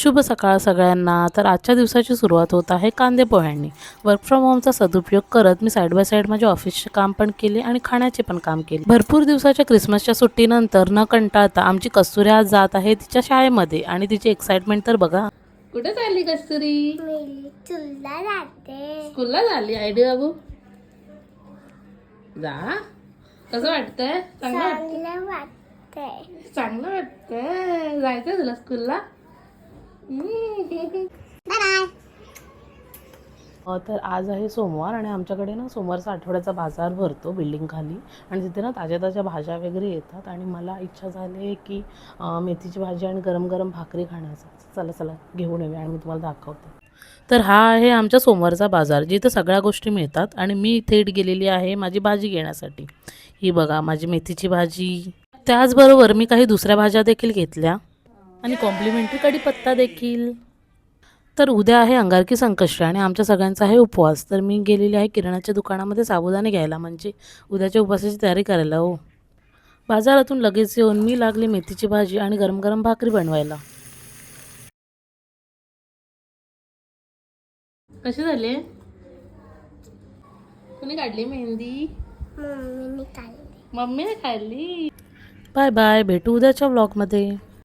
शुभ सकाळ सगळ्यांना. तर आजच्या दिवसाची सुरुवात होत आहे कांदे पोह्यांनी. वर्क फ्रॉम होमचा सदुपयोग करत मी साईड बाय साईड माझे ऑफिसचे काम पण केले आणि खाण्याचे पण काम केले. भरपूर दिवसाच्या क्रिसमसच्या सुट्टीनंतर न कंटाळता आमची कस्तुरी आज जात आहे तिच्या शाळेमध्ये आणि तिची एक्साइटमेंट तर बघा. कुठे चालली कस्तुरी? स्कूलला झाली आयडी बाबू. जा. कसं वाटतंय? चांगलं वाटतंय. जायचंय तुला स्कूलला? तर आज आहे सोमवार आणि आमच्याकडे ना सोमवारचा आठवड्याचा बाजार भरतो बिल्डिंग खाली आणि तिथे ना ताज्या ताज्या भाज्या वगैरे येतात आणि मला इच्छा झाली आहे की मेथीची भाजी आणि गरम गरम भाकरी खाण्याचा. चला चला घेऊन येऊया आणि मी तुम्हाला दाखवते. तर हा आहे आमच्या सोमवारचा बाजार जिथे सगळ्या गोष्टी मिळतात आणि मी थेट गेलेली आहे माझी भाजी घेण्यासाठी. ही बघा माझी मेथीची भाजी. त्याचबरोबर मी काही दुसऱ्या भाज्या देखील घेतल्या आणि कॉम्प्लिमेंटरी कढीपत्ता देखील. तर उद्या आहे अंगारकी संकष्टी आणि आमच्या सगळ्यांचा आहे उपवास. तर मी गेलेली आहे किराणाच्या दुकानामध्ये साबुदाणे घ्यायला म्हणजे उद्याच्या उपवासाची तयारी करायला. हो, बाजारातून लगेच येऊन मी लागली मेथीची भाजी आणि गरम गरम भाकरी बनवायला. कशी झाली? कोणी काढली मेहंदी? मम्मीने काढली. बाय बाय, भेटू उद्याच्या व्लॉगमध्ये.